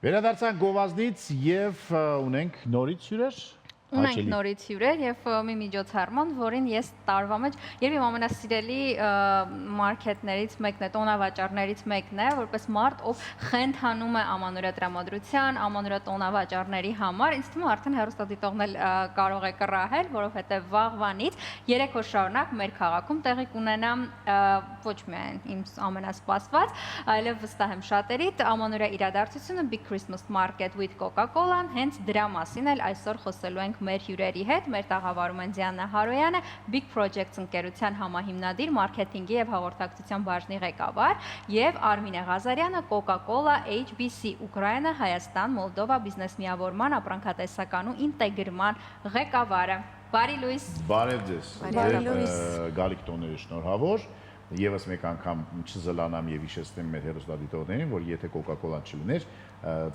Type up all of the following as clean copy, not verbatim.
Վերադարձանք գովազդից եւ ունենք նորից հյուրեր։ Ունենք նորից հյուրեր եւ մի միջոցառման, որին ես տարվա մեջ եւ իմ ամենասիրելի մարքետներից մեկն է, տոնավաճառներից մեկն է, որպես մարդ, ով խենթանում է ամանորյա տրամադրության, ամանորյա տոնավաճառների համար։ Ինձ թվում է արդեն հեռուստադիտողն էլ կարող է կռահել, որովհետեւ վաղվանից 3 օր շարունակ մեր քաղաքում տեղի կունենա ոչ միայն իմ ամենասպասված, այլև վստահ եմ շատերիդ ամանորյա իրադարձությունը Big Christmas Market with Coca-Cola-ն, հենց դրա մասին էլ այսօր խոսելու ենք մեր հյուրերի հետ, մեր տաղավարում են Դիանա Հարոյանը, Big Projects ընկերության համահիմնադիր, մարքեթինգի եւ հաղորդակցության բաժնի ղեկավար եւ Արմինե Ղազարյանը, Coca-Cola HBC Ուկրաինա, Հայաստան, Մոլդովա բիզնես միավորման ապրանքատեսական ու ինտեգրման ղեկավարը։ Բարի լույս։ Բարև ձեզ։ Գալիք տոները շնորհավոր։ Եվս մեկ անգամ չզլանամ եւ հիշեցնեմ մեր հեռուստադիտողներին, որ եթե Coca-Cola-ն չլիներ,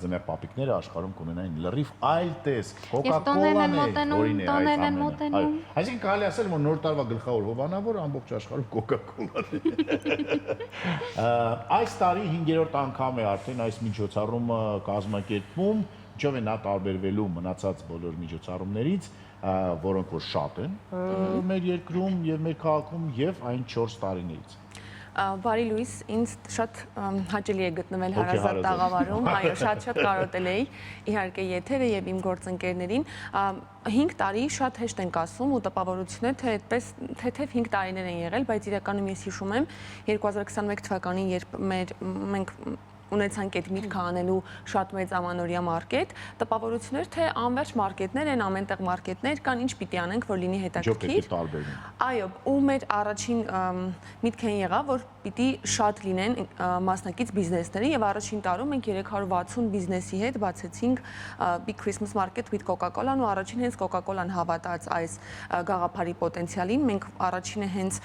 ձմեռ պապիկները աշխարհում կունենային լրիվ այլ տեսք։ Coca-Cola-ն է մոտենում։ Այսինքն կարելի ասել, որ նոր տարվա գլխավոր հովանավոր ամբողջ աշխարհում Coca-Cola-ն է։ Այս տարի 5-րդ անգամ է արդեն այս միջոցառումը կազմակերպվում, ինչով է նա տարբերվելու մնացած բոլոր միջոցառումներից, որոնք որ շատ են մեր երկրում եւ մեր քաղաքում եւ այն 4 տարիներից։ Բարի լույս, ինձ շատ հաճելի է գտնվել հարազատ տաղավարում, այո, շատ կարոտել էի, իհարկե եթերը եւ իմ գործընկերներին։ 5 տարի շատ հեշտ ենք ասում ու տպավորություն է, թե այդպես թեթև 5 տարիներ են եղել, բայց իրականում ես հիշում եմ 2021 թվականին, երբ մենք ունեցանք այդ միտքը անելու շատ մեծ ամանորյա մարկետ, տպավորություն էր, թե անվերջ մարկետներ են, ամենտեղ մարկետներ կան, ինչ պիտի անենք, որ լինի հետաքրքիր։ Այո, ու մեր առաջին միտքն եղավ, որ պիտի շատ լինեն մասնակից բիզնեսների եւ առաջին տարում մենք 360 բիզնեսի հետ բացեցինք Big Christmas Market with Coca-Cola-ն ու առաջին հենց Coca-Cola-ն հավատաց այս գաղափարի պոտենցիալին։ Մենք առաջինը հենց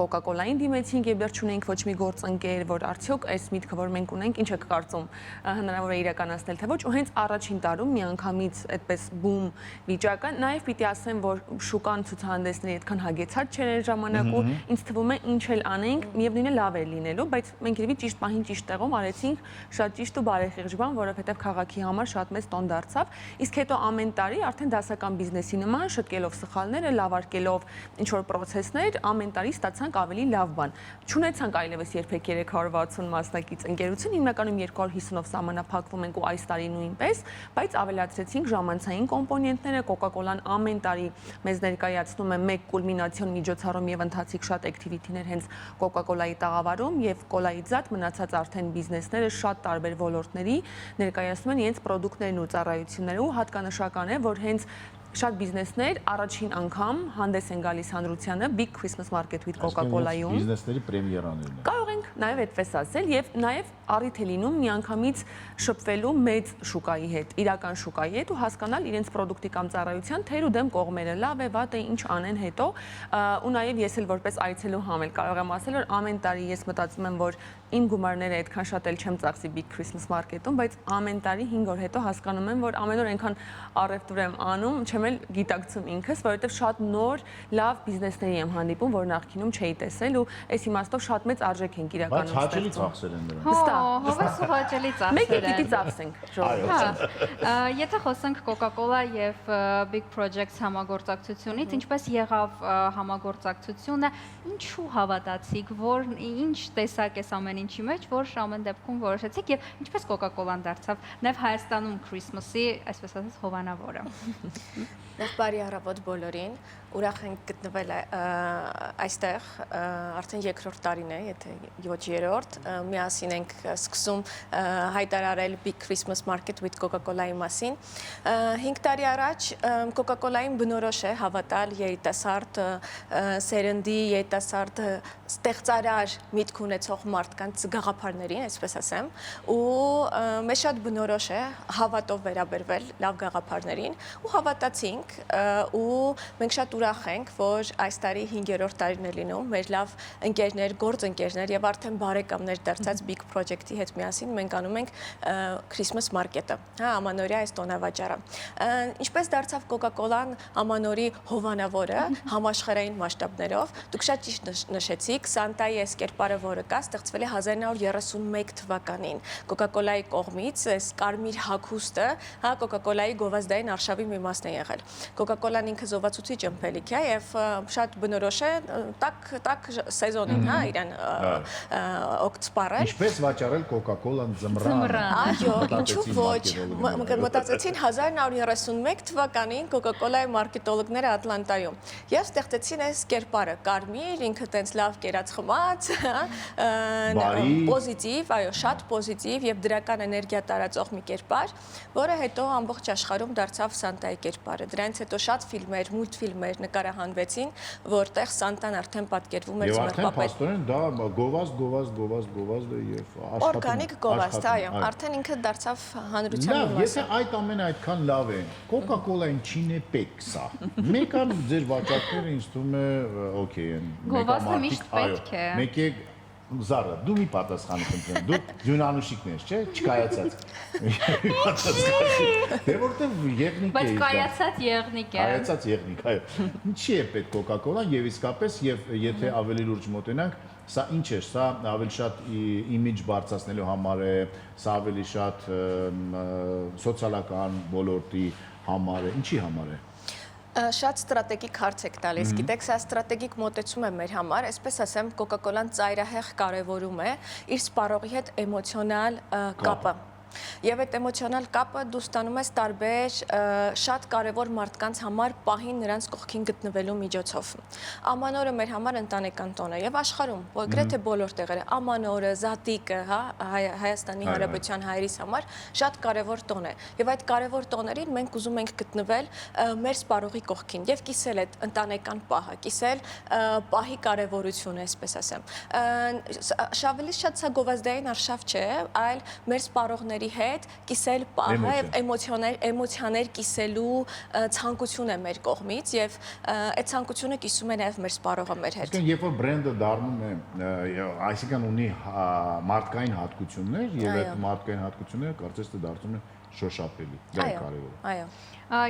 Coca-Cola-ին դիմեցինք եւ դեռ չունենք ոչ մի գործընկեր, որ արդյոք այս միտքը, որ մենք ունենք, ինչ եք կարծում հնարավոր է իրականացնել թե ոչ, ու հենց առաջին տարում միանգամից այդպես բում վիճակը, նաև պիտի ասեմ, որ շուկան ցուցահանդեսների այդքան հագեցած չէր այդ ժամանակում, ինձ թվում է ինչ էլ անենք, միևնույնն է լավ էր լինելու, բայց մենք երևի ճիշտ պահին ճիշտ տեղում արեցինք շատ ճիշտ ու բարեխիղճ բան, որովհետև քաղաքի համար շատ մեծ տոն դարձավ, իսկ հետո ամեն տարի արդեն դասական բիզնեսի նման շտկելով սխալները, լավարկելով ինչ որ պրոցեսներ, ամեն տարի ստացանք ավելի լավ բան։ Չունեցանք այլևս երբեք 360 մասնակից ընկերություն, հիմնականում 250-ով սահմանափակվում ենք ու այս տարի նույնպես, բայց ավելացրեցինք ժամանցային կոմպոնենտները, Coca-Cola-ն ամեն տարի մեզ ներկայացնում է մեկ կուլմինացիոն միջոցառում եւ ընթացիկ շատ activity-ներ հենց Coca-Cola-ի տաղավարում եւ կոլայի զատ մնացած արդեն բիզնեսները շատ տարբեր ոլորտների ներկայացնում են իրենց պրոդուկտներն ու ծառայությունները ու հատկանշական է, որ հենց շատ բիզնեսներ առաջին անգամ հանդես են գալիս հանրությանը Big Christmas Market with Coca-Cola-ում։ Բիզնեսների պրեմիերաներն են։ Կարող ենք նաև այդպես ասել եւ նաև առիթ է լինում միանգամից շփվելու մեծ շուկայի հետ, իրական շուկայի հետ ու հասկանալ իրենց պրոդուկտի կամ ծառայության թեր ու դեմ կողմերը, լավ է, վատ է, ինչ անեն հետո, ու նաև ես էլ որպես այցելու համ էլ կարող եմ ասել, որ ամեն տարի ես մտածում եմ, որ իմ գումարները այդքան շատ էլ չեմ ծախսի Big Christmas Market-ում, բայց ամեն տարի 5 օր հետո հասկանում եմ, որ ամեն օր այնքան առևտուր եմ անում, չեմ էլ գիտակցում ինքս, որովհետև շատ նոր, լավ բիզնեսների եմ հանդիպում, որ նախկինում չէի տեսել ու այս իմաստով շատ մեծ արժեք ենք իրականում բայց հաճելի ծախսեր են դրանք։ Հովս ու հաճելի ծախսեր են։ Մեկ պիտի ծախսենք, ժողովուրդ։ Եթե խոսենք Coca-Cola եւ Big Projects համագործակցությունից, ինչպես եղավ համագործակցությունը, ինչու հավատացիք, որ ինչ տեսակ է ամեն ինչի մեջ, որ ամեն դեպքում որոշեցիք եւ ինչպես Coca-Cola-ն դարձավ նաեւ Հայաստանում Christmas-ի, այսպես ասած, հովանավորը։ Նախ բարի առավոտ բոլորին, ուրախ ենք գտնվել այստեղ, արդեն երկրորդ տարին է, եթե ոչ երրորդ, միասին ենք սկսում հայտարարել Big Christmas Market with Coca-Cola-ի մասին։ 5 տարի առաջ Coca-Cola-ին բնորոշ է հավատալ երիտասարդ սերնդի, երիտասարդ ստեղծարար միտք ունեցող մարդկանց գաղափարներին, այսպես ասեմ, ու մեզ շատ բնորոշ է հավատով վերաբերվել լավ գաղափարներին ու հավատացինք ու մենք շատ ուրախ ենք, որ այս տարի 5-րդ տարին է լինում, մեր լավ ընկերներ, գործընկերներ եւ արդեն բարեկամներ դարձած Big Project-ի հետ միասին մենք անում ենք Christmas market-ը, հա, ամանորյա այս տոնավաճառը։ Ինչպես դարձավ Coca-Cola-ն ամանորի հովանավորը համաշխարհային մասշտաբներով, դուք շատ ճիշտ նշեցիք, Սանտայի այս կերպարը, որը կա, ստեղծվել է 1931 թվականին Coca-Cola-ի կողմից, այս կարմիր հագուստը, հա, Coca-Cola-ի գովազդային արշավի մի մասն է եղել։ Coca-Cola-ն ինքը զովացուցիչ ըմպելիք է եւ շատ բնորոշ է տաք սեզոնին, հա, իրեն օգտսպառել։ Ինչպես վաճառել Coca-Cola-ն ձմռան։ Այո, ինչու ոչ։ Մտածեցին 1931 թվականին Coca-Cola-ի մարքետոլոգները Ատլանտայում եւ ստեղծեցին այս կերպարը՝ կարմիր, ինքը տենց լավ կերած խմած, պոզիտիվ, այո, շատ պոզիտիվ եւ դրական էներգիա տարածող մի կերպար, որը հետո ամբողջ աշխարհում դարձավ Սանտայի կերպարը։ Դրանից հետո շատ ֆիլմեր, մուլտֆիլմեր նկարահանվեցին, որտեղ Սանտան արդեն պատկերվում էր Եվ արդեն փաստորեն դա գովազդ է եւ աշխատում։ Օրգանիկ գովազդ, այո, արդեն ինքը դարձավ հանրության Լավ, մաս։ եթե այդ ամենը այդքան լավ է, Coca-Cola-ին չին է պետք սա։ Մեկ ան ձեր վաճառքները ինձ թվում է օքեյ են։ Գովազդը միշտ պետք է։ Մեկ է Զարա, դու մի պատասխանի խնդրեմ, դու ջունանուշիկն ես, չէ՞, չկայացած։ Դե որտեվ եղնիկ է։ Բայց կայացած եղնիկ է։ Կայացած եղնիկ, այո։ Ինչի է պետք Coca-Cola-ն եւ իսկապես եւ եթե ավելի լուրջ մոտենանք, սա ինչ է, սա ավելի շատ իմիջ բարձրացնելու համար է, սա ավելի շատ սոցիալական ոլորտի համար է, ինչի համար է։ Շատ ստրատեգիկ հարց եք տալիս, գիտեք, սա ստրատեգիկ մոտեցում է մեր համար, այսպես ասեմ, Coca-Cola-ն ծայրահեղ կարևորում է իր սպառողի հետ էմոցիոնալ կապը։ Եվ այդ էմոցիոնալ կապը դու ստանում ես տարբեր շատ կարևոր մարդկանց համար պահին նրանց կողքին գտնվելու միջոցով։ Ամանորը մեր համար ընտանեկան տոն է եւ աշխարհում գրեթե բոլոր տեղերը Ամանորը, Զատիկը, հա, Հայաստանի Հանրապետության հայերիս համար շատ կարևոր տոն է։ Եվ այդ կարևոր տոներին մենք ուզում ենք գտնվել մեր սպառողի կողքին եւ կիսել այդ ընտանեկան պահը, կիսել պահի կարևորությունը, այսպես ասեմ։ Շավելի շատ սա գովազդային արշավ չէ, այլ մեր սպառողների հետ կիսել պահը եւ էմոցիաներ կիսելու ցանկություն է մեր կողմից եւ այդ ցանկությունը կիսում է նաեւ մեր սպառողը մեր հետ։ Այսինքն երբ որ բրենդը դառնում է, այսինքն ունի մարդկային հատկություններ եւ այդ մարդկային հատկությունները կարծես թե դարձնում են շոշափելի, դա է կարևորը։ Այո։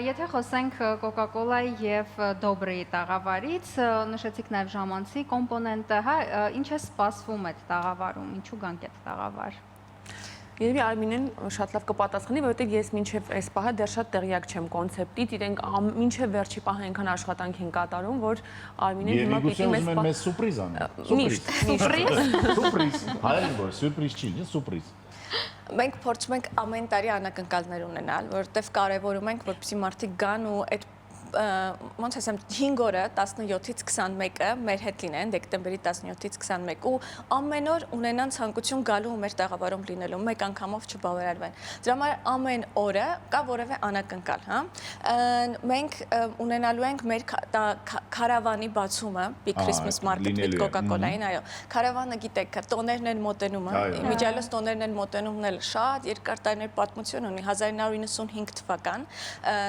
Եթե խոսենք Coca-Cola-ի եւ Dobry-ի տաղավարից, նշեցիք նաեւ ժամանցի կոմպոնենտը, հա, ինչ է սպասվում այդ տաղավարում, ինչու գանք այդ տաղավար։ Երևի Արմինեն շատ լավ կպատասխանի, որովհետև ես մինչև այս պահը դեռ շատ տեղյակ չեմ կոնցեպտից, իրենք մինչև վերջի պահը այնքան աշխատանք են կատարում, որ Արմինեն հիմա պիտի մեզ սուրպրիզ անի։ Միշտ, Սուրպրիզ, հայերեն որ սուրպրիզ չի, սուրպրիզ։ Մենք փորձում ենք ամեն տարի անակնկալներ ունենալ, որովհետև կարևորում ենք, որպեսզի մարդիկ գան ու այդ ոնց ասեմ 5 օրը 17-ից 21-ը մեր հետ լինեն դեկտեմբերի 17-ից 21 ու ամեն օր ունենան ցանկություն գալու ու մեր տաղավարում լինելու մեկ անգամով չբավարարվեն։ Դրա համար ամեն օրը կա որևէ անակնկալ, հա։ Մենք ունենալու ենք մեր քարավանի բացումը Big Christmas Market with Coca-Cola-ին, այո։ Քարավանը գիտեք, տոներն են մոտենում, իմիջիալոս տոներն են մոտենումն էլ շատ երկար տարիներ պատմություն ունի 1995 թվական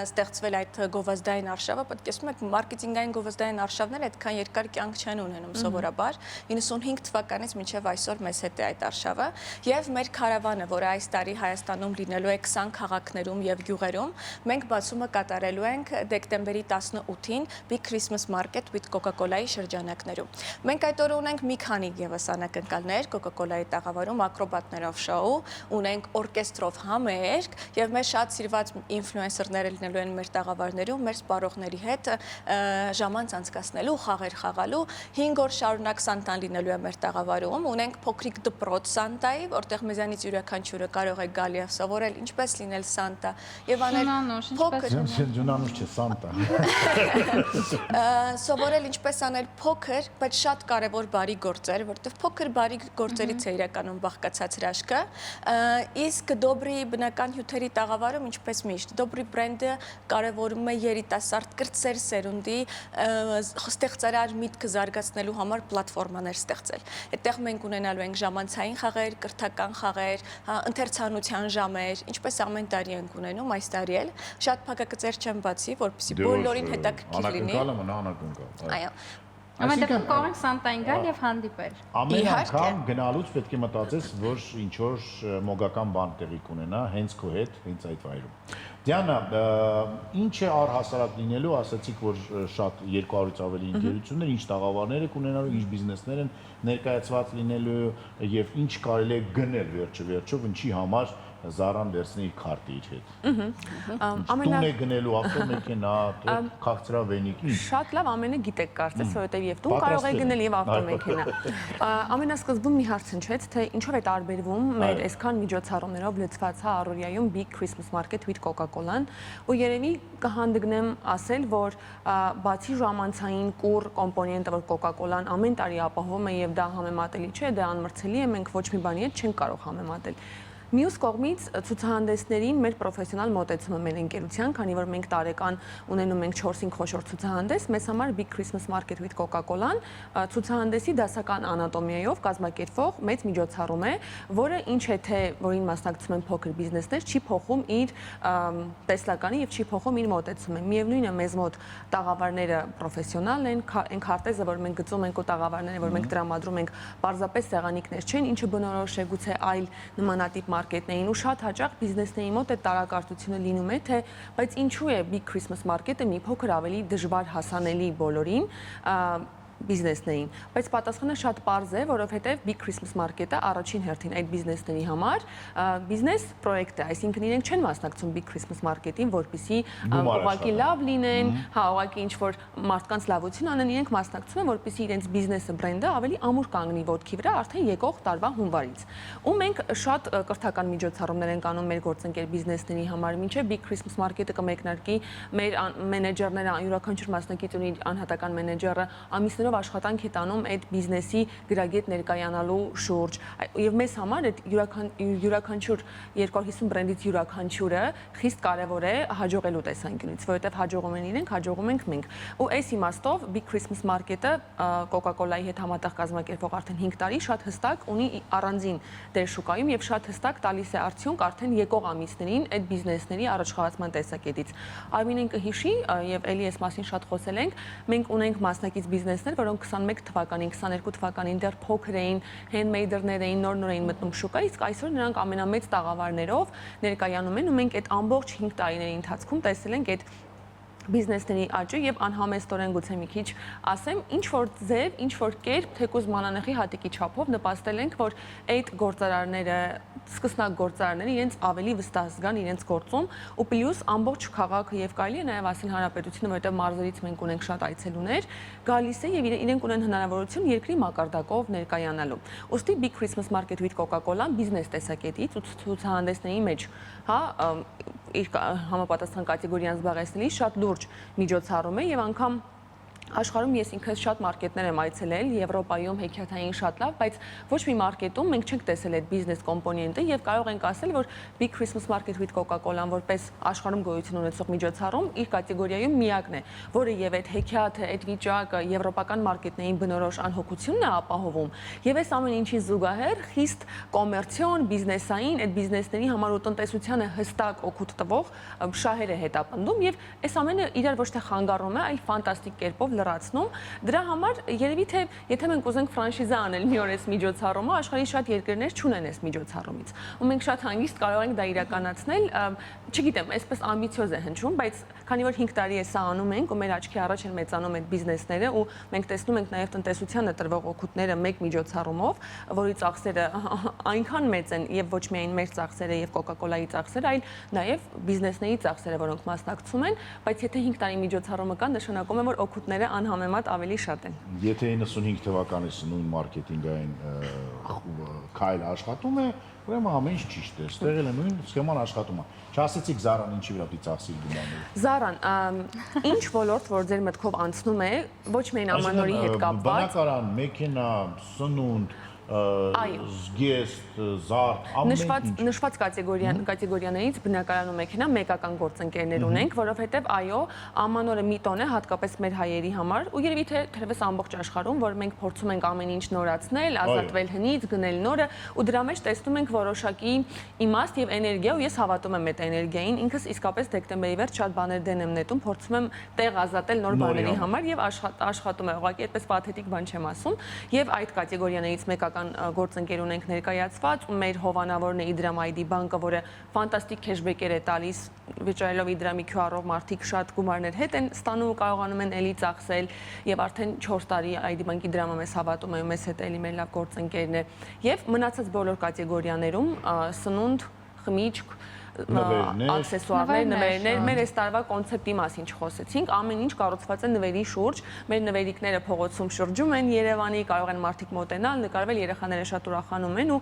ստեղծվել այդ գովազդային արշավը, պատկերացնում եք մարքեթինգային գովազդային արշավները այդքան երկար կյանք չեն ունենում սովորաբար 95 թվականից մինչև այսօր մեզ հետ է այդ արշավը եւ մեր քարավանը, որը այս տարի Հայաստանում լինելու է 20 քաղաքներում եւ գյուղերում, մենք բացումը կատարելու ենք դեկտեմբերի 18-ին Big Christmas Market with Coca-Cola-ի շրջանակներում։ Մենք այդ օրը ունենք մի քանի եւս անակնկալներ Coca-Cola-ի տաղավարում ակրոբատներով շոու, ունենք օրկեստրով համերգ եւ մեր շատ սիրված ինֆլուենսերները լինելու են մեր տաղավարներում, մեր սպառողների հետ ժամանց անցկացնելու, խաղեր խաղալու 5 օր շարունակ Սանտան լինելու է մեր տաղավարում, ունենք փոքրիկ դպրոց Սանտայի, որտեղ մեզանից յուրաքանչյուրը կարող է գալ եւ սովորել ինչպես լինել Սանտա եւ անել փոքր ջունանուշ չէ Սանտա սովորել ինչպես անել փոքր, բայց շատ կարևոր բարի գործեր, որտեղ փոքր բարի գործերից է իրականում բաղկացած հրաշքը, իսկ Dobry-ի բնական հյութերի տաղավարում ինչպես միշտ Dobry բրենդը կարևորում է երիտասարդ երիտասարդ սերունդի ստեղծարար միտքը զարգացնելու համար պլատֆորմաներ ստեղծել։ Այդտեղ մենք ունենալու ենք ժամանցային խաղեր, կրթական խաղեր, ընթերցանության ժամեր, ինչպես ամեն տարի ենք ունենում, այս տարի էլ շատ փակագծեր չեն բացի, որպեսզի բոլորին հետաքրքիր լինի։ Անակնկալը մնա անակնկալ։ Այո։ Ամենտեղ կարող ենք Սանտային գալ եւ հանդիպել։ Ամեն անգամ գնալուց պետք է մտածես, որ ինչ որ մոգական բան տեղի կունենա հենց քո հետ, հենց այդ վայրում։ Դիանա, ինչ է առհասարակ լինելու, ասացիք, որ շատ 200-ից ավելի ընկերություններ, ինչ տաղավարներ եք ունենալու, ինչ բիզնեսներ են ներկայացված լինելու եւ ինչ կարելի է գնել վերջը, ինչի համար Զարան վերցնի իր քարտը իր հետ։ Տուն է գնելու ավտոմեքենա, քաղցրավենիք, ինչ։ Շատ լավ, ամենը գիտեք կարծես, որովհետև եւ տուն կարող է գնել եւ ավտոմեքենա։ Ամենասկզբում մի հարց հնչեց, թե ինչով է տարբերվում մեր այսքան միջոցառումներով լցված առօրյայում Big Christmas Market with Coca-Cola-ն, ու երևի կհանդգնեմ ասել, որ բացի ժամանցային կուռ կոմպոնենտը, որ Coca-Cola-ն ամեն տարի ապահովում է եւ դա համեմատելի չէ, դա անմրցելի է, մենք ոչ մի բանի հետ չենք կարող համեմատել։ Մյուս կողմից ցուցահանդեսներին մեր պրոֆեսիոնալ մոտեցումը մեր ընկերության, քանի որ մենք տարեկան ունենում ենք 4-5 խոշոր ցուցահանդես, մեզ համար Big Christmas Market with Coca-Cola-ն ցուցահանդեսի դասական անատոմիայով կազմակերպվող մեծ միջոցառում է, որը ինչ է թե որին մասնակցում են փոքր բիզնեսներ, չի փոխում իր տեսլականի եւ չի փոխում իր մոտեցումը։ Միևնույնն է, մեզ մոտ տաղավարները պրոֆեսիոնալ են, այն քարտեզը, որ մենք գծում ենք ու տաղավարները, որ մենք տրամադրում ենք, պարզապես սեղանիկներ չեն, ինչը բնորոշ է գուցե այլ նմանատիպ մարքետներին ու շատ հաճախ բիզնեսների մոտ այդ տարակարծությունը լինում է, թե բայց ինչու է Big Christmas Market-ը մի փոքր ավելի դժվար հասանելի բոլորին բիզնեսներին, բայց պատասխանը շատ պարզ է, որովհետև Big Christmas Market-ը առաջին հերթին այդ բիզնեսների համար բիզնես պրոյեկտ է, այսինքն իրենք չեն մասնակցում Big Christmas Market-ին, որպեսզի ուղղակի լավ լինեն, ուղղակի ինչ որ մարդկանց լավություն անեն, իրենք մասնակցում են, որպեսզի իրենց բիզնեսը, բրենդը ավելի ամուր կանգնի ոտքի վրա արդեն եկող տարվա հունվարից։ Ու մենք շատ կրթական միջոցառումներ ենք անում մեր գործընկեր բիզնեսների համար, մինչև Big Christmas Market-ը կմեկնարկի մեր մենեջերները, յուրաքանչյուր մասնակից ունի անհատական մենեջերը, ամիսներով աշխատանք է տանում այդ բիզնեսի գրագետ ներկայանալու շուրջ եւ մեզ համար այդ յուրաքանչյուր 250 բրենդից յուրաքանչյուրը խիստ կարեւոր է հաջողելու տեսանկյունից, որովհետեւ հաջողում են իրենք, հաջողում ենք մենք։ Ու այս իմաստով Big Christmas Market-ը Coca-Cola-ի հետ համատեղ կազմակերպող արդեն 5 տարի շատ հստակ ունի առանձին դեր շուկայում եւ շատ հստակ տալիս է արդյունք արդեն եկող ամիսներին այդ բիզնեսների առաջխաղացման տեսակետից։ Արմինեն կհիշի եւ էլի այս մասին շատ խոսել ենք, մենք ունենք մասնակից բիզնեսներ, որոնք 21 թվականին, 22 թվականին դեռ փոքր էին, handmade-ներ էին, նոր էին մտնում շուկա, իսկ այսօր նրանք ամենամեծ տաղավարներով ներկայանում են ու մենք այդ ամբողջ 5 տարիների ընթացքում տեսել ենք այդ բիզնեսների աճը եւ անհամեստորեն գուցե մի քիչ ասեմ, ինչ որ ձև, ինչ որ կերպ, թեկուզ մանանեխի հատիկի չափով նպաստել ենք, որ այդ գործարարները, սկսնակ գործարարները իրենց ավելի վստահ զգան իրենց գործում ու պլյուս ամբողջ քաղաքը եւ կարելի է նաեւ ասել հանրապետությունը, որովհետեւ մարզերից մենք ունենք շատ այցելուներ, գալիս է եւ իրենք ունեն հնարավորություն երկրի մակարդակով ներկայանալու։ Ոստի Big Christmas Market with Coca-Cola-ն բիզնես տեսակետից ու ցուցահանդեսների մեջ, հա, իր համապատասխան կատեգորիան զբաղեցնելի շատ լուրջ միջոցառում է եւ անգամ աշխարհում ես ինքս շատ մարքետներ եմ այցելել, Եվրոպայում հեքիաթային շատ լավ, բայց ոչ մի մարքետում մենք չենք տեսել այդ բիզնես կոմպոնենտը եւ կարող ենք ասել, որ Big Christmas Market with Coca-Cola-ն որպես աշխարհում գոյություն ունեցող միջոցառում իր կատեգորիայում միակն է, որը եւ այդ հեքիաթը, այդ վիճակը եվրոպական մարքետներին բնորոշ անհոգությունն է ապահովում եւ այս ամեն ինչի զուգահեռ խիստ կոմերցիոն, բիզնեսային այդ բիզնեսների համար ու տնտեսությանը հստակ օգուտ տվող շահեր է հետապնդում եւ այս ամենը իրար ոչ թե խանգարում է, այլ ֆանտաստիկ կերպով լրացնում։ Դրա համար երևի թե եթե մենք ուզենք ֆրանշիզա անել մի օր այս միջոցառումը, աշխարհի շատ երկրներ չունեն այս միջոցառումից։ Ու մենք շատ հանգիստ կարող ենք դա իրականացնել, չգիտեմ, այսպես ամբիցիոզ է հնչում, բայց քանի որ 5 տարի է սա անում ենք ու մեր աչքի առաջ են մեծանում այդ բիզնեսները ու մենք տեսնում ենք նաև տնտեսությանը տրվող օգուտները մեկ միջոցառումով, որի ծախսերը այնքան մեծ են եւ ոչ միայն մեր ծախսերը եւ Coca-Cola-ի ծախսերը, այլ նաև բիզնեսների ծախսերը, որոնք մասնակցում են, բայց եթե 5 տարի միջոցառումը կա, նշանակում է, որ օգուտները անհամեմատ ավելի շատ են։ Եթե 95 թվականից նույն մարքեթինգային քայլը աշխատում է, ուրեմն ամեն ինչ ճիշտ է, ստեղ էլ է նույն սխեման աշխատում է։ Չասեցիք Զարան ինչի վրա պիտի ծախսի գումարը։ Զարան, ինչ ոլորտ, որ ձեր մտքով անցնում է, ոչ միայն ամանորի հետ կապված։ Բնակարան, մեքենա, սնունդ, զգեստ, զարդ, ամեն ինչ։ Նշված կատեգորիաներից բնակարան ու մեքենա մեկական գործընկերներ ունենք, որովհետև այո, ամանորը մի տոն է հատկապես մեր հայերի համար ու երևի թե թերևս ամբողջ աշխարհում, որ մենք փորձում ենք ամեն ինչ նորացնել, ազատվել հնից, գնել նորը ու դրա մեջ տեսնում ենք որոշակի իմաստ եւ էներգիա ու ես հավատում եմ այդ էներգիային, ինքս իսկապես դեկտեմբերի վերջ շատ բաներ դեն եմ նետում, փորձում եմ տեղ ազատել նոր բաների համար եւ աշխատում եմ, ուղղակի այդպես պաթետիկ բան չեմ ասում եւ այդ կատեգորիաներից մեկական գործընկեր ունենք ներկայացված ու մեր հովանավորն է Idram ID բանկը, որը ֆանտաստիկ քեշբեքեր է տալիս, վճարելով Idram-ի QR-ով մարդիկ շատ գումարներ հետ են ստանում ու կարողանում են էլի ծախսել եւ արդեն 4 տարի ID բանկի դրամը մեզ հավատում է ու մեզ հետ էլի մեր լավ գործընկերն է եւ մնացած բոլոր կատեգորիաներում սնունդ, խմիչք, աքսեսուարներ, նվերներ, մեր այս տարվա կոնցեպտի մասին չխոսեցինք, ամեն ինչ կառուցված է նվերի շուրջ, մեր նվերիկները փողոցում շրջում են Երևանի, կարող են մարդիկ մոտենալ, նկարվել, երեխաները շատ ուրախանում են ու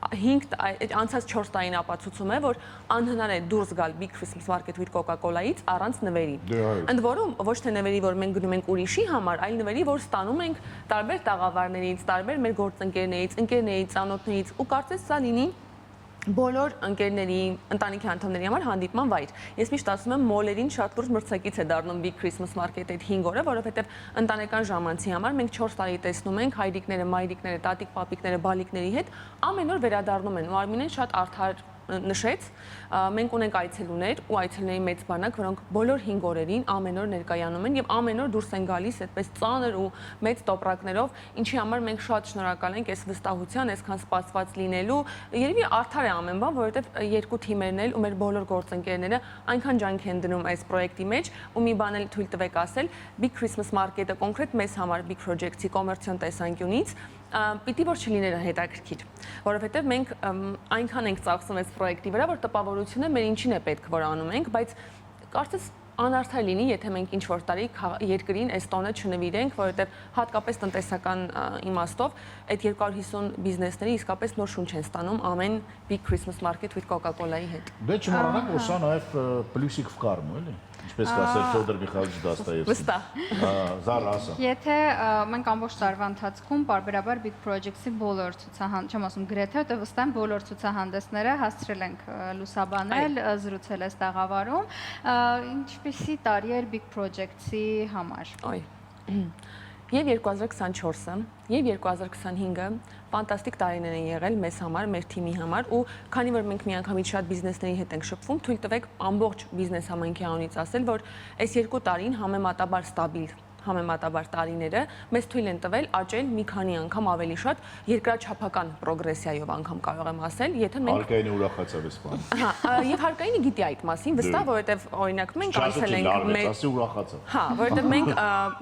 5 անցած 4 տարին ապացուցում է, որ անհնար է դուրս գալ Big Christmas Market with Coca-Cola-ից առանց նվերի։ Ընդ որում ոչ թե նվերի, որ մենք գնում ենք ուրիշի համար, այլ նվերի, որ ստանում ենք տարբեր տաղավարներից, տարբեր մեր գործընկերներից, ընկերներից, ծանոթներից ու կարծես սա լինի բոլոր ընկերների, ընտանիքի անդամների համար հանդիպման վայր։ Ես միշտ ասում եմ, մոլերին շատ լուրջ մրցակից է դառնում Big Christmas Market-ի այդ 5 օրը, որովհետև ընտանեկան ժամանցի համար մենք 4 տարի տեսնում ենք հայրիկները, մայրիկները, տատիկ, պապիկները, բալիկների հետ ամեն օր վերադառնում են ու Արմինեն շատ արդար նշեց, մենք ունենք այցելուներ ու այցելուների մեծ բանակ, որոնք բոլոր 5 օրերին ամեն օր ներկայանում են եւ ամեն օր դուրս են գալիս այդպես ծանր ու մեծ տոպրակներով, ինչի համար մենք շատ շնորհակալ ենք այս վստահության, այսքան սպասված լինելու։ Երևի արդար է ամեն բան, որովհետեւ երկու թիմերն էլ ու մեր բոլոր գործընկերները այնքան ջանք են դնում այս պրոյեկտի մեջ ու մի բան էլ թույլ տվեք ասել, Big Christmas Market-ը կոնկրետ մեզ համար Big Project-ի կոմերցիոն տեսանկյունից պիտի որ չլիներ հետաքրքիր, որովհետև մենք այնքան ենք ծախսում այս պրոյեկտի վրա, որ տպավորությունը մեր ինչին է պետք որ անում ենք, բայց կարծես անարդար լինի, եթե մենք ինչ-որ տարի երկրին այս տոնը չնվիրենք, որովհետև հատկապես տնտեսական իմաստով այդ 250 բիզնեսների իսկապես նոր շունչ են ստանում ամեն Big Christmas Market with Coca-Cola-ի հետ։ Դե չմոռանանք, որ սա նաև պլյուսիկ վկարում է, էլի։ Ինչպես կասել Ֆյոդոր Միխայելիչ Դաստոևսկին։ Վստահ։ Զարա ասա։ Եթե մենք ամբողջ տարվա ընթացքում բարբերաբար Big Project-ի բոլոր չեմ ասում գրեթե, որտեղ վստահ եմ բոլոր ցուցահանդեսները հասցրել ենք լուսաբանել, զրուցել այս տաղավարում, ինչպեսի տարի էր Big Project-ի համար։ Այ։ Եվ 2024-ը, եւ 2025-ը ֆանտաստիկ տարիներ են եղել մեզ համար, մեր թիմի համար ու քանի որ մենք միանգամից շատ բիզնեսների հետ ենք շփվում, թույլ տվեք ամբողջ բիզնես համայնքի անունից ասել, որ այս 2 տարին համեմատաբար ստաբիլ համեմատաբար տարիները մեզ թույլ են տվել աճել մի քանի անգամ ավելի շատ երկրաչափական պրոգրեսիայով անգամ կարող եմ ասել, եթե մենք Հարկայինը ուրախացավ այս բանը։ Հա, եւ հարկայինը գիտի այդ մասին, վստահ, որովհետեւ օրինակ մենք անցել ենք մեր ասի ուրախացավ։ Հա, որովհետեւ մենք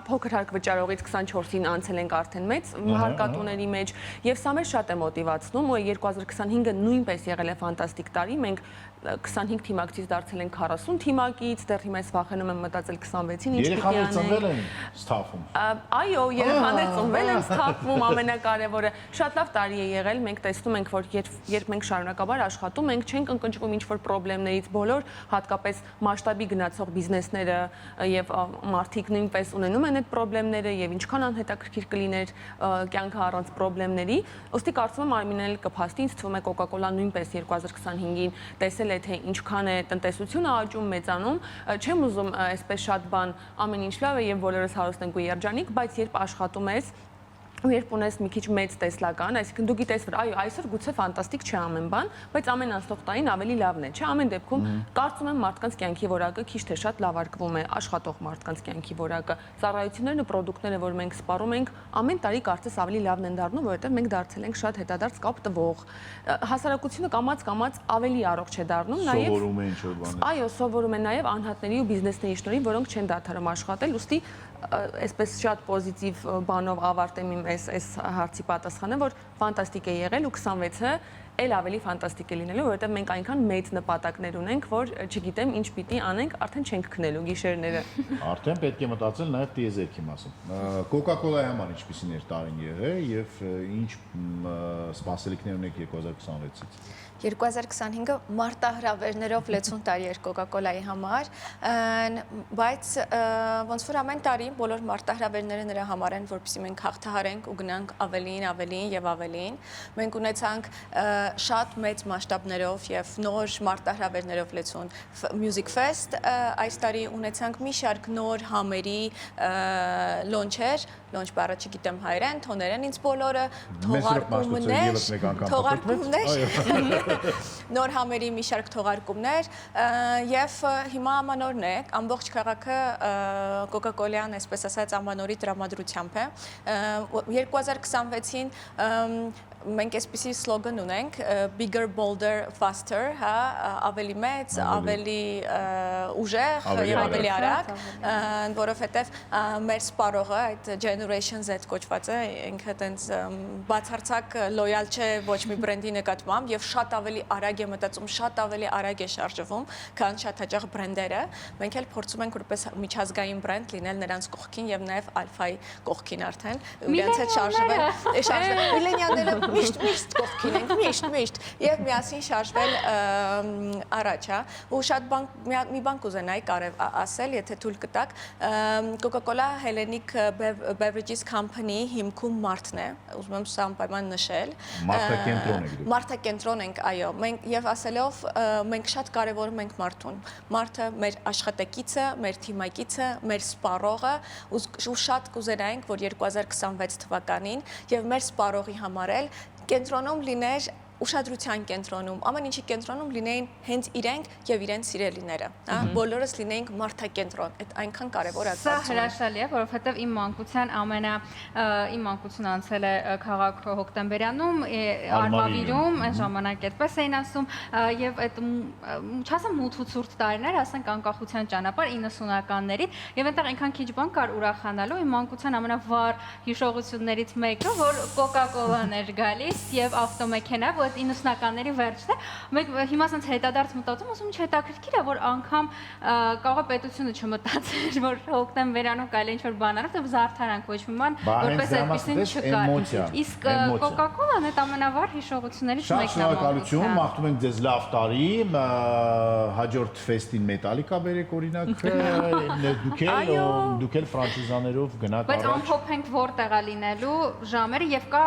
փոքր հարկ վճարողից 24-ին անցել ենք արդեն մեծ հարկատուների մեջ եւ սա մեզ շատ է մոտիվացնում ու 2025-ը նույնպես եղել է ֆանտաստիկ տարի, մենք 25 թիմակցից դարձել են 40 թիմակից, դեռ հիմա ես վախենում եմ մտածել 26-ին ինչ պիտի անենք։ Սթափում։ Այո, երեխաներ ծնվել են սթափում, ամենակարևորը։ Շատ լավ տարի է եղել, մենք տեսնում ենք, որ երբ մենք շարունակաբար աշխատում ենք, չենք ընկճվում ինչ-որ խնդիրներից, բոլոր հատկապես մասշտաբի գնացող բիզնեսները եւ մարդիկ նույնպես ունենում են այդ խնդիրները եւ ինչքան անհետաքրքիր կլիներ կյանքը առանց խնդիրների։ Ոստի կարծում եմ Արմինեն էլ կփաստի, ինձ թվում է Coca-Cola նույնպես 2025-ին տեսել է թե ինչքան է տնտեսությունը աճում, մեծանում, չեմ ուզում այսպես շատ բան ամեն ինչ լավ է եւ բոլորս հարուստ ենք ու երջանիկ, բայց երբ աշխատում ես ու երբ ունես մի քիչ մեծ տեսլական, այսինքն դու գիտես, որ այո, այսօր գուցե ֆանտաստիկ չէ ամեն բան, բայց ամեն անցնող տարին ավելի լավն է, չէ՞, ամեն դեպքում կարծում եմ մարդկանց կյանքի որակը քիչ թե շատ լավարկվում է, աշխատող մարդկանց կյանքի որակը, ծառայություններն ու պրոդուկտները, որ մենք սպառում ենք, ամեն տարի կարծես ավելի լավն են դառնում, որովհետև մենք դարձել ենք շատ հետադարձ կապ տվող։ Հասարակությունը կամաց ավելի առողջ է դառնում, նաև սովորում է ինչ-որ բաներ։ Այո, սովորում են նաև անհատների ու բիզնեսների շնորհիվ, որոնք չեն դադարում աշխատել, ուստի այսպես շատ պոզիտիվ բանով ավարտեմ իմ այս հարցի պատասխանը, որ ֆանտաստիկ է եղել ու 26-ը էլ ավելի ֆանտաստիկ է լինելու, որովհետև մենք այնքան մեծ նպատակներ ունենք, որ չգիտեմ ինչ պիտի անենք, արդեն չենք քնելու գիշերները։ Արդեն պետք է մտածել նաև տիեզերքի մասին։ Coca-Cola-ի համար ինչպիսին էր տարին եղել եւ ինչ սպասելիքներ ունեք 2026-ից։ 2025-ը մարտահրավերներով լեցուն տարի էր Coca-Cola-ի համար, բայց ոնց որ ամեն տարի բոլոր մարտահրավերները նրա համար են, որպեսզի մենք հաղթահարենք ու գնանք ավելին եւ ավելին։ Մենք ունեցանք շատ մեծ մասշտաբներով եւ նոր մարտահրավերներով լեցուն Music Fest, այս տարի ունեցանք մի շարք նոր համերի լոնչեր, լոնչ բառը չգիտեմ հայերեն, թոներեն ինձ բոլորը, թողարկումներ, նոր համերի մի շարք թողարկումներ եւ հիմա ամանորն է, ամբողջ քաղաքը Coca-Cola-յան, այսպես ասած, ամանորի տրամադրությամբ է։ 2026-ին մենք այսպիսի սլոգան ունենք, bigger, bolder, faster, հա, ավելի մեծ, ավելի ուժեղ եւ ավելի արագ, որովհետեւ մեր սպառողը այդ Generation Z կոչված է, ինքը տենց բացարձակ լոյալ չէ ոչ մի բրենդի նկատմամբ եւ շատ ավելի արագ է մտածում, շատ ավելի արագ է շարժվում, քան շատ հաճախ բրենդերը։ Մենք էլ փորձում ենք որպես միջազգային բրենդ լինել նրանց կողքին եւ նաեւ Alpha-ի կողքին արդեն։ Իրենց հետ շարժվել միլենիալները միշտ կողքին ենք, միշտ եւ միասին շարժվել առաջ, հա։ Ու շատ մի բան կուզենայի ասել, եթե թույլ կտաք, Coca-Cola Hellenic Beverages Company-ի հիմքում մարդն է, ուզում եմ սա անպայման նշել։ Մարդակենտրոն ենք, այո։ Մենք եւ ասելով մենք շատ կարեւորում ենք մարդուն։ Մարդը մեր աշխատակիցը, մեր թիմակիցը, մեր սպառողը, ու շատ կուզենայինք, որ 2026 թվականին եւ մեր սպառողի համար էլ կենտրոնում լիներ ուշադրության կենտրոնում, ամեն ինչի կենտրոնում լինեին հենց իրենք եւ իրենց սիրելիները, հա, բոլորս լինեինք մարդակենտրոն, այդ այնքան կարեւոր է։ Սա հրաշալի է, որովհետեւ իմ իմ մանկությունը անցել է քաղաք Հոկտեմբերյանում, Արմավիրում, այն ժամանակ այդպես էին ասում, եւ այդ չասեմ մութ-ցուրտ տարիներ, ասենք անկախության ճանապարհ 90-ականներին, եւ այնտեղ այնքան քիչ բան կար ուրախանալու, իմ մանկության ամենավառ հիշողություններից մեկը, որ Coca-Cola-ն էր գալիս եւ ավտոմեքենա, 90-ականների վերջն է, մենք հիմա ասենց հետադարձ մտածում, ասում ինչ հետաքրքիր է, որ անգամ կարող է պետությունը չմտածեր, որ Հոկտեմբերյանում կարելի ինչ-որ բան արել, եւ զարդարանք ոչ մի բան, որպես այդպեսին չկար։ Իսկ Coca-Cola-ն այդ ամենավառ հիշողություններից մեկն է։ Շատ շնորհակալություն, մաղթում ենք ձեզ լավ տարի, հաջորդ ֆեստին Metallica բերեք օրինակ, դուք էլ ֆրանշիզաներով գնաք առաջ։ Բայց ամփոփ ենք որտեղ է լինելու ժամերը եւ կա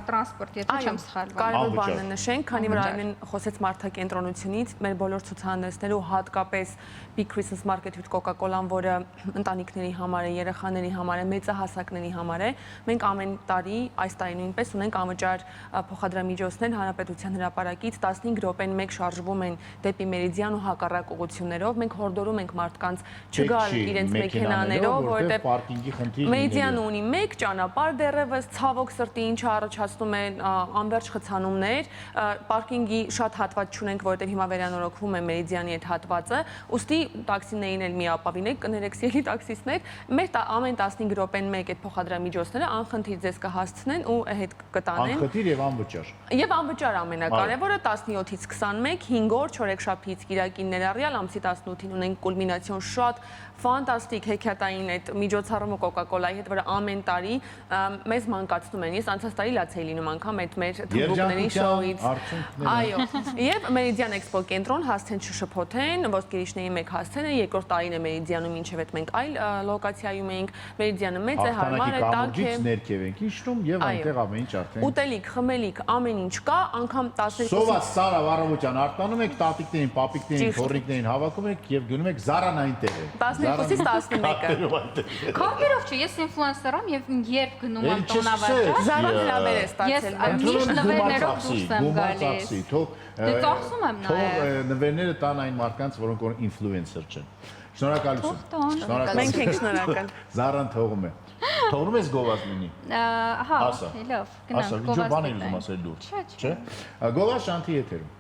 տրանսպորտ, եթե չեմ սխալվում։ Նշենք, քանի որ Արմեն խոսեց մարդակենտրոնությունից, մեր բոլոր ցուցահանդեսները ու հատկապես Big Christmas Market with Coca-Cola-ն, որը ընտանիքների համար է, երեխաների համար է, մեծահասակների համար է, մենք ամեն տարի, այս տարի նույնպես ունենք անվճար փոխադրամիջոցներ Հանրապետության հրապարակից 15 րոպեն մեկ շարժվում են դեպի Մերիդիան ու հակառակ ուղղություններով, մենք հորդորում ենք մարդկանց չգալ իրենց մեքենաներով, որովհետև Մերիդիան ունի մեկ ճանապարհ դեռևս, ցավոք սրտի ինչը առաջացնում է անվերջ խցանումներ, պարկինգի շատ հատված չունենք, որովհետև հիմա վերանորոգվում է Մերիդիանի այդ հատվածը, ուստի տաքսիներին էլ միապավինեք, կներեք սիրելի տաքսիստներ, մեր ամեն 15 րոպեն մեկ այդ փոխադրամիջոցները անխնդիր ձեզ կհասցնեն ու հետ կտանեն։ Անխնդիր եւ անվճար։ Եվ անվճար ամենակարևորը 17-ից 21, 5 օր, չորեքշաբթիից կիրակին ներառյալ, ամսի 18-ին ունենք կուլմինացիոն շատ ֆանտաստիկ հեքիաթային այդ միջոցառումը Coca-Cola-ի հետ, որը ամեն տարի մեզ մանկացնում են։ Ես անցած տարի լաց էի լինում անգամ այդ մեր թմբուկների շոուից։ Այո, եւ Meridian Expo կենտրոն հասցեն չշփոթեն, ոսկերիչների մեկ հասցեն է, երկրորդ տարին է Meridian-ում, ինչև այդ մենք այլ լոկացիայում էինք, Meridian-ը մեծ է, հարմար է, տաք է։ Ներքև ենք իջնում եւ այնտեղ ամեն ինչ արդեն։ Ուտելիք, խմելիք, ամեն ինչ կա, անգամ 12 Սոված Սարա Վարավոճյան արտանում եք, տատիկներին, պապիկներին, թոռիկներին հավաքում եք եւ գնում եք Զարան այնտեղ է։ 12-ից 11-ը։ Քարտերով չէ, ես ինֆլուենսեր եմ եւ երբ գնում եմ տոնավաճառ, Զարան հրավեր է ստացել։ ես միշտ նվերներով դուրս եմ գալիս։ Դե ծախսում եմ նաեւ։ Թող նվերները տան այն մարդկանց, որոնք որ ինֆլուենսեր չեն։ Շնորհակալություն։ Մենք ենք շնորհակալ։ Զարան թողում է։ Թողնում ես Գովազդինի։ Հա, լավ, գնանք Գովազդինի։ Ասա, ինչ բան ես ուզում ասել դու։ Չէ։ Գովազդ Շանթի եթերում։